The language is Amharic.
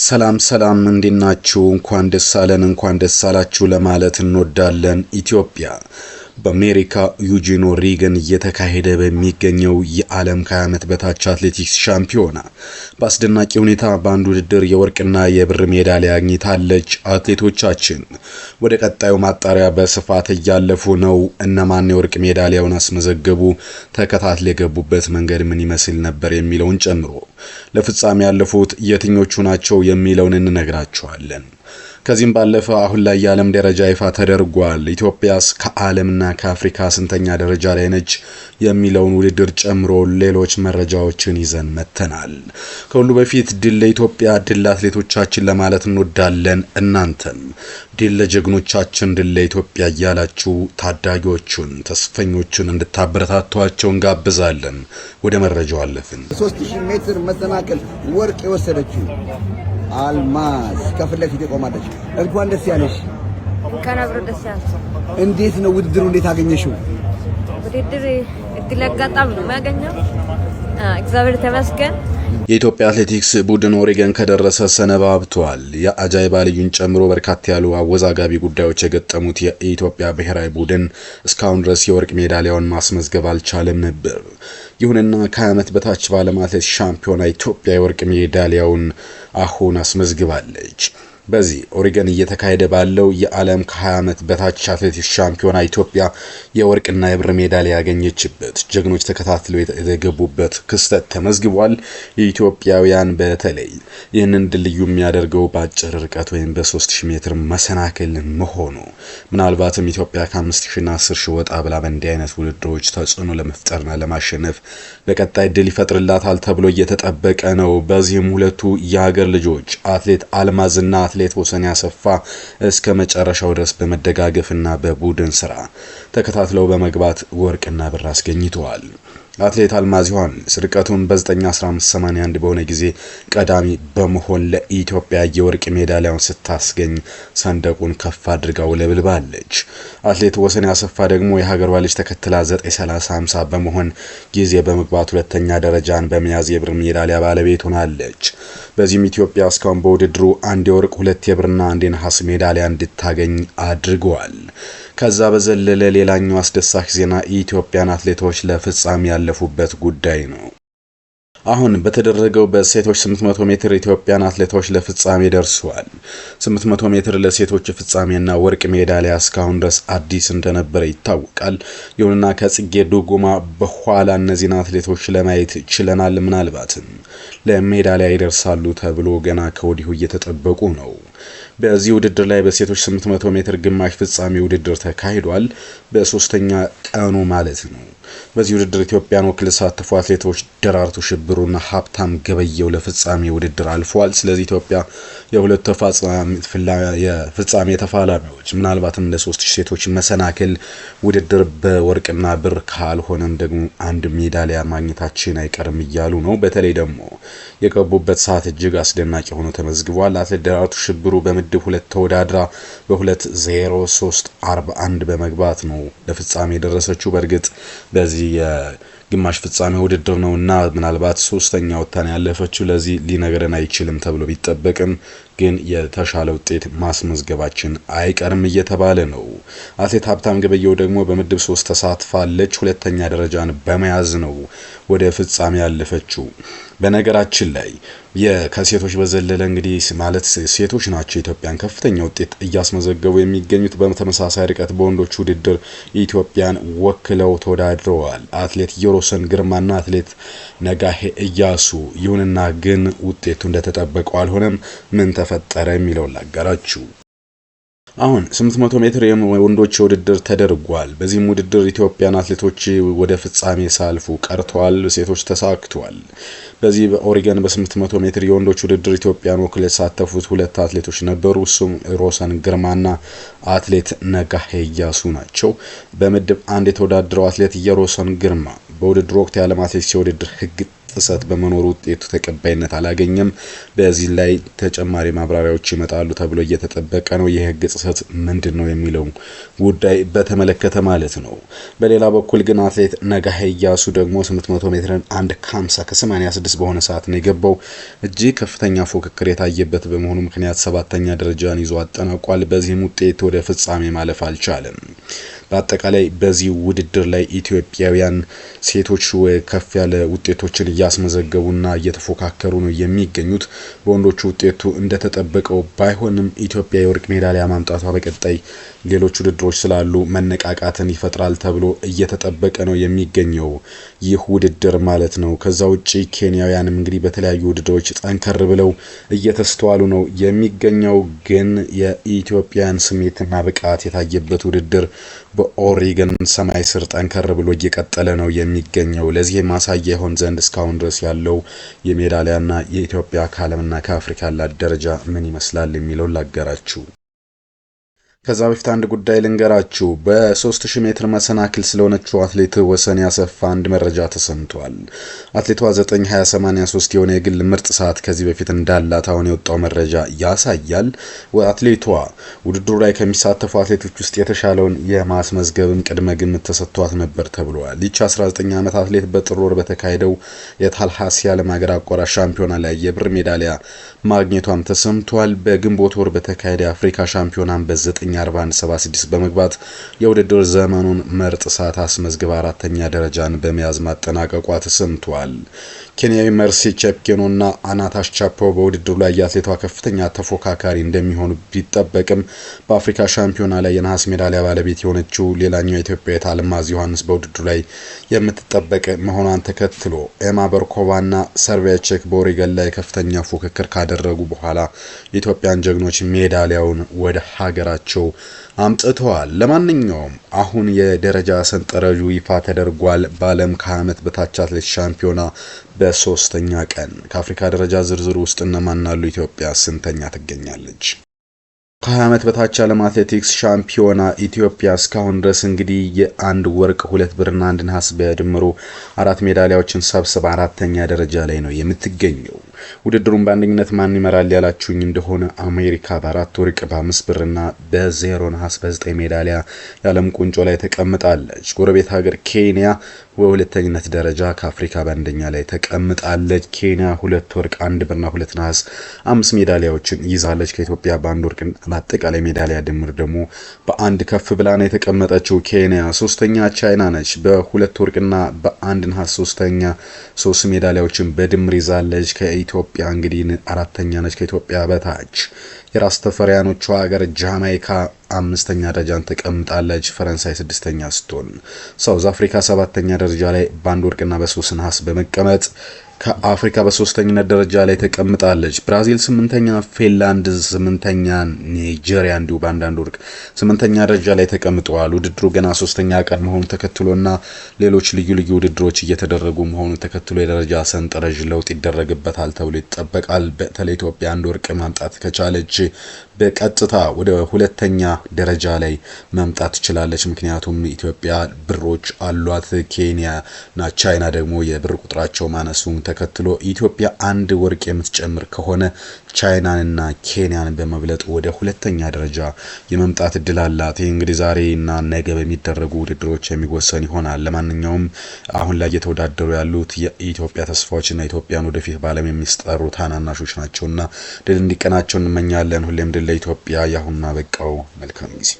ሰላም ሰላም እንዲናችሁ እንኳን ደስ አለን እንኳን ደስ አላችሁ ለማለት እንወዳለን። ኢትዮጵያ በአሜሪካ ዩጂን ኦሬገን እየተካሄደ በሚገኘው የዓለም ከ20 ዓመት በታች አትሌቲክስ ሻምፒዮና በአስደናቂ ሁኔታ በአንድ ውድድር የወርቅና የብር ሜዳሊያ አግኝታለች። አትሌቶቻችን ወደ ቀጣዩ ማጣሪያ በስፋት እያለፉ ነው። እነማን የወርቅ ሜዳሊያውን አስመዘገቡ፣ ተከታትለው የገቡበት መንገድ ምን ይመስል ነበር የሚለውን ጨምሮ ለፍጻሜ ያለፉት የትኞቹ ናቸው የሚለውን እንነግራችኋለን። ከዚህም ባለፈ አሁን ላይ የዓለም ደረጃ ይፋ ተደርጓል። ኢትዮጵያስ ከዓለምና ከአፍሪካ ስንተኛ ደረጃ ላይ ነች የሚለውን ውድድር ጨምሮ ሌሎች መረጃዎችን ይዘን መተናል። ከሁሉ በፊት ድል ለኢትዮጵያ፣ ድል ለአትሌቶቻችን ለማለት እንወዳለን። እናንተም ድል ለጀግኖቻችን፣ ድል ለኢትዮጵያ እያላችሁ ታዳጊዎቹን ተስፈኞቹን እንድታበረታቷቸው እንጋብዛለን። ወደ መረጃው አለፍን። 3000 ሜትር መሰናክል ወርቅ የወሰደችው አልማዝ ከፊት ለፊት ቆማለች። እንኳን ደስ ያለሽ። ከነብሩ ደስ ያለሽ። እንዴት ነው ውድድሩ? እንዴት አገኘሽው? ውድድር እድል አጋጣሚ ነው የሚያገኘው። እግዚአብሔር ተመስገን። የኢትዮጵያ አትሌቲክስ ቡድን ኦሬገን ከደረሰ ሰነባብቷል። የአጃይባ ልዩን ጨምሮ በርካታ ያሉ አወዛጋቢ ጉዳዮች የገጠሙት የኢትዮጵያ ብሔራዊ ቡድን እስካሁን ድረስ የወርቅ ሜዳሊያውን ማስመዝገብ አልቻለም ነበር። ይሁንና ከ20 ዓመት በታች በዓለም አትሌቲክስ ሻምፒዮና ኢትዮጵያ የወርቅ ሜዳሊያውን አሁን አስመዝግባለች። በዚህ ኦሬገን እየተካሄደ ባለው የዓለም ከ20 ዓመት በታች አትሌቲክስ ሻምፒዮና ኢትዮጵያ የወርቅና የብር ሜዳሊያ ያገኘችበት ጀግኖች ተከታትለው የገቡበት ክስተት ተመዝግቧል። የኢትዮጵያውያን በተለይ ይህንን ድል ልዩ የሚያደርገው በአጭር ርቀት ወይም በ3000 ሜትር መሰናክል መሆኑ ምናልባትም ኢትዮጵያ ከ5000ና 10000 ወጣ ብላ በእንዲህ አይነት ውድድሮች ተጽዕኖ ለመፍጠርና ለማሸነፍ በቀጣይ ድል ይፈጥርላታል ተብሎ እየተጠበቀ ነው። በዚህም ሁለቱ የሀገር ልጆች አትሌት አልማዝና አትሌት ወሰን ያሰፋ እስከ መጨረሻው ድረስ በመደጋገፍና በቡድን ስራ ተከታትለው በመግባት ወርቅና ብር አስገኝተዋል። አትሌት አልማዝ ዮሐንስ ርቀቱን በ9:15:81 በሆነ ጊዜ ቀዳሚ በመሆን ለኢትዮጵያ የወርቅ ሜዳሊያውን ስታስገኝ ሰንደቁን ከፍ አድርጋ ውለብልባለች። አትሌት ወሰን ያሰፋ ደግሞ የሀገሯ ልጅ ተከትላ 9:30:50 በመሆን ጊዜ በመግባት ሁለተኛ ደረጃን በመያዝ የብር ሜዳሊያ ባለቤት ሆናለች። በዚህም ኢትዮጵያ እስካሁን በውድድሩ አንድ የወርቅ፣ ሁለት የብርና አንድ የነሐስ ሜዳሊያ እንድታገኝ አድርገዋል። ከዛ በዘለለ ሌላኛው አስደሳች ዜና የኢትዮጵያን አትሌቶች ለፍጻሜ ያለፉበት ጉዳይ ነው። አሁን በተደረገው በሴቶች 800 ሜትር ኢትዮጵያን አትሌቶች ለፍጻሜ ደርሰዋል። 800 ሜትር ለሴቶች ፍጻሜና ወርቅ ሜዳሊያ እስካሁን ድረስ አዲስ እንደነበረ ይታወቃል። ይሁንና ከጽጌ ዱጉማ በኋላ እነዚህን አትሌቶች ለማየት ችለናል። ምናልባትም ለሜዳሊያ ይደርሳሉ ተብሎ ገና ከወዲሁ እየተጠበቁ ነው። በዚህ ውድድር ላይ በሴቶች 800 ሜትር ግማሽ ፍጻሜ ውድድር ተካሂዷል። በሶስተኛ ቀኑ ማለት ነው። በዚህ ውድድር ኢትዮጵያን ወክለው የተሳተፉ አትሌቶች ደራርቱ ሽብሩና ሀብታም ገበየው ለፍጻሜ ውድድር አልፈዋል። ስለዚህ ኢትዮጵያ የሁለት የፍጻሜ ተፋላሚዎች ምናልባትም ለ3000 ሴቶች መሰናክል ውድድር በወርቅና ብር ካልሆነም ደግሞ አንድ ሜዳሊያ ማግኘታችን አይቀርም እያሉ ነው። በተለይ ደግሞ የገቡበት ሰዓት እጅግ አስደናቂ ሆኖ ተመዝግቧል። አትሌት ደራርቱ ሽብሩ በምድብ 2 ተወዳድራ በ2:03:41 በመግባት ነው ለፍጻሜ የደረሰችው። በእርግጥ በዚህ የግማሽ ፍጻሜ ውድድር ነውና ምናልባት ሶስተኛ ወጣና ያለፈችው ለዚህ ሊነገረን አይችልም ተብሎ ቢጠበቅም ግን የተሻለ ውጤት ማስመዝገባችን አይቀርም እየተባለ ነው። አትሌት ሀብታም ገበየው ደግሞ በምድብ 3 ተሳትፋለች። ሁለተኛ ደረጃን በመያዝ ነው ወደ ፍጻሜ ያለፈችው። በነገራችን ላይ ከሴቶች በዘለለ እንግዲህ ማለት ሴቶች ናቸው ኢትዮጵያን ከፍተኛ ውጤት እያስመዘገቡ የሚገኙት። በተመሳሳይ ርቀት በወንዶች ውድድር ኢትዮጵያን ወክለው ተወዳድረዋል አትሌት የሮሰን ግርማና አትሌት ነጋሄ እያሱ። ይሁንና ግን ውጤቱ እንደተጠበቀው አልሆነም። ምን ተፈጠረ የሚለውን ላጋራችሁ። አሁን 800 ሜትር የወንዶች ውድድር ተደርጓል። በዚህም ውድድር ኢትዮጵያን አትሌቶች ወደ ፍጻሜ ሳልፉ ቀርተዋል። ሴቶች ተሳክቷል። በዚህ በኦሬገን በ800 ሜትር የወንዶች ውድድር ኢትዮጵያን ወክለው የተሳተፉት ሁለት አትሌቶች ነበሩ። እሱም ሮሰን ግርማና አትሌት ነጋሄ እያሱ ናቸው። በምድብ 1 የተወዳደረው አትሌት የሮሰን ግርማ በውድድሩ ወቅት የዓለም አትሌቲክስ የውድድር ሕግ ጥሰት በመኖሩ ውጤቱ ተቀባይነት አላገኘም። በዚህ ላይ ተጨማሪ ማብራሪያዎች ይመጣሉ ተብሎ እየተጠበቀ ነው። የህግ ጥሰት ምንድነው የሚለው ጉዳይ በተመለከተ ማለት ነው። በሌላ በኩል ግን አትሌት ነጋሄ ኢያሱ ደግሞ 800 ሜትርን 1:50 ከ86 በሆነ ሰዓት ነው የገባው። እጅግ ከፍተኛ ፉክክር የታየበት በመሆኑ ምክንያት 7ኛ ደረጃን ይዞ አጠናቋል። በዚህም ውጤት ወደ ፍጻሜ ማለፍ አልቻለም። በአጠቃላይ በዚህ ውድድር ላይ ኢትዮጵያውያን ሴቶች ከፍ ያለ ውጤቶችን እያስመዘገቡና እየተፎካከሩ ነው የሚገኙት። በወንዶቹ ውጤቱ እንደተጠበቀው ባይሆንም ኢትዮጵያ የወርቅ ሜዳሊያ ማምጣቷ በቀጣይ ሌሎች ውድድሮች ስላሉ መነቃቃትን ይፈጥራል ተብሎ እየተጠበቀ ነው የሚገኘው ይህ ውድድር ማለት ነው። ከዛ ውጪ ኬንያውያንም እንግዲህ በተለያዩ ውድድሮች ጠንከር ብለው እየተስተዋሉ ነው የሚገኘው። ግን የኢትዮጵያን ስሜትና ብቃት የታየበት ውድድር በኦሪገን ሰማይ ስር ጠንከር ብሎ እየቀጠለ ነው የሚገኘው። ለዚህ ማሳያ ይሆን ዘንድ እስካሁን ድረስ ያለው የሜዳሊያና የኢትዮጵያ ከዓለምና ከአፍሪካ ያላት ደረጃ ምን ይመስላል የሚለውን ላገራችሁ። ከዛ በፊት አንድ ጉዳይ ልንገራችሁ። በ3000 ሜትር መሰናክል ስለሆነችው አትሌት ወሰን ያሰፋ አንድ መረጃ ተሰምቷል። አትሌቷ 9:20:83 የሆነ የግል ምርጥ ሰዓት ከዚህ በፊት እንዳላት አሁን የወጣው መረጃ ያሳያል። አትሌቷ ውድድሩ ላይ ከሚሳተፉ አትሌቶች ውስጥ የተሻለውን የማስመዝገብም ቅድመ ግምት ተሰጥቷት ነበር ተብሏል። ይህች 19 ዓመት አትሌት በጥር ወር በተካሄደው የታልሃሲ ዓለም ሀገር አቋራጭ ሻምፒዮና ላይ የብር ሜዳሊያ ማግኘቷም ተሰምቷል። በግንቦት ወር በተካሄደ የአፍሪካ ሻምፒዮናም በ9:41:76 በመግባት የውድድር ዘመኑን ምርጥ ሰዓት አስመዝግባ 4ኛ ደረጃን በመያዝ ማጠናቀቋ ተሰምቷል። ኬንያዊ መርሲ ቼፕኬኖና አናታሽ ቻፖ በውድድሩ ላይ የአትሌቷ ከፍተኛ ተፎካካሪ እንደሚሆኑ ቢጠበቅም በአፍሪካ ሻምፒዮና ላይ የነሐስ ሜዳሊያ ባለቤት የሆነችው ሌላኛው ኢትዮጵያዊት አልማዝ ዮሐንስ በውድድሩ ላይ የምትጠበቅ መሆኗን ተከትሎ ኤማ በርኮቫና ሰርቬቼክ በኦሪገን ላይ ከፍተኛ ፉክክር ካደረጉ በኋላ የኢትዮጵያን ጀግኖች ሜዳሊያውን ወደ ሀገራቸው አምጥተዋል። ለማንኛውም አሁን የደረጃ ሰንጠረዡ ይፋ ተደርጓል። በዓለም ከዓመት በታች አትሌቲክስ ሻምፒዮና በ3ኛ ቀን ከአፍሪካ ደረጃ ዝርዝር ውስጥ እነማን አሉ? ኢትዮጵያ ስንተኛ ትገኛለች? ከ20 ዓመት በታች ዓለም አትሌቲክስ ሻምፒዮና ኢትዮጵያ እስካሁን ድረስ እንግዲህ የአንድ ወርቅ 2 ብርና 1 ነሐስ በድምሩ 4 ሜዳሊያዎችን ሰብስባ 4ኛ ደረጃ ላይ ነው የምትገኘው። ውድድሩን በአንደኝነት ማን ይመራል ያላችሁኝ እንደሆነ አሜሪካ በ4 ወርቅ በ5 ብርና በ0 ነሐስ በ9 ሜዳሊያ የዓለም ቁንጮ ላይ ተቀምጣለች። ጎረቤት ሀገር ኬንያ በሁለተኝነት ደረጃ ከአፍሪካ በአንደኛ ላይ ተቀምጣለች። ኬንያ 2 ወርቅ 1 ብርና 2 ነሐስ 5 ሜዳሊያዎችን ይዛለች። ከኢትዮጵያ በአንድ ወርቅ በአጠቃላይ ሜዳሊያ ድምር ደግሞ በአንድ ከፍ ብላ ነው የተቀመጠችው ኬንያ። ሶስተኛ ቻይና ነች በ2 ወርቅና በ1 ነሐስ ሶስተኛ 3 ሜዳሊያዎችን በድምር ይዛለች። ከኢትዮጵያ እንግዲህ 4ኛ ነች ከኢትዮጵያ በታች። የራስ ተፈሪያኖቹ ሀገር ጃማይካ 5ኛ ደረጃን ተቀምጣለች። ፈረንሳይ 6ኛ ስትሆን ሳውዝ አፍሪካ 7ኛ ደረጃ ላይ በአንድ ወርቅና በ3 ነሐስ በመቀመጥ ከአፍሪካ በ3ኛነት ደረጃ ላይ ተቀምጣለች። ብራዚል 8ኛ፣ ፊንላንድ 8ኛ፣ ናይጄሪያ እንዲሁ በአንድ ወርቅ 8ኛ ደረጃ ላይ ተቀምጠዋል። ውድድሩ ገና 3ኛ ቀን መሆኑ ተከትሎና ሌሎች ልዩ ልዩ ውድድሮች እየተደረጉ መሆኑ ተከትሎ የደረጃ ሰንጠረዥ ለውጥ ይደረግበታል ተብሎ ይጠበቃል። በተለይ ኢትዮጵያ 1 ወርቅ ማምጣት ከቻለች በቀጥታ ወደ 2ኛ ደረጃ ላይ መምጣት ትችላለች። ምክንያቱም ኢትዮጵያ ብሮች አሏት። ኬንያና ቻይና ደግሞ የብር ቁጥራቸው ማነሱን ተከትሎ ኢትዮጵያ 1 ወርቅ የምትጨምር ከሆነ ቻይናንና ኬንያን በመብለጥ ወደ 2ኛ ደረጃ የመምጣት እድል አላት። ይህ እንግዲህ ዛሬና ነገ በሚደረጉ ውድድሮች የሚወሰን ይሆናል። ለማንኛውም አሁን ላይ እየተወዳደሩ ያሉት የኢትዮጵያ ተስፋዎችና ኢትዮጵያን ወደፊት በዓለም የሚስጠሩ ታናናሾች ናቸውና ድል እንዲቀናቸው እንመኛለን። ሁሌም ድል ለኢትዮጵያ። ያሁንና በቃው። መልካም ጊዜ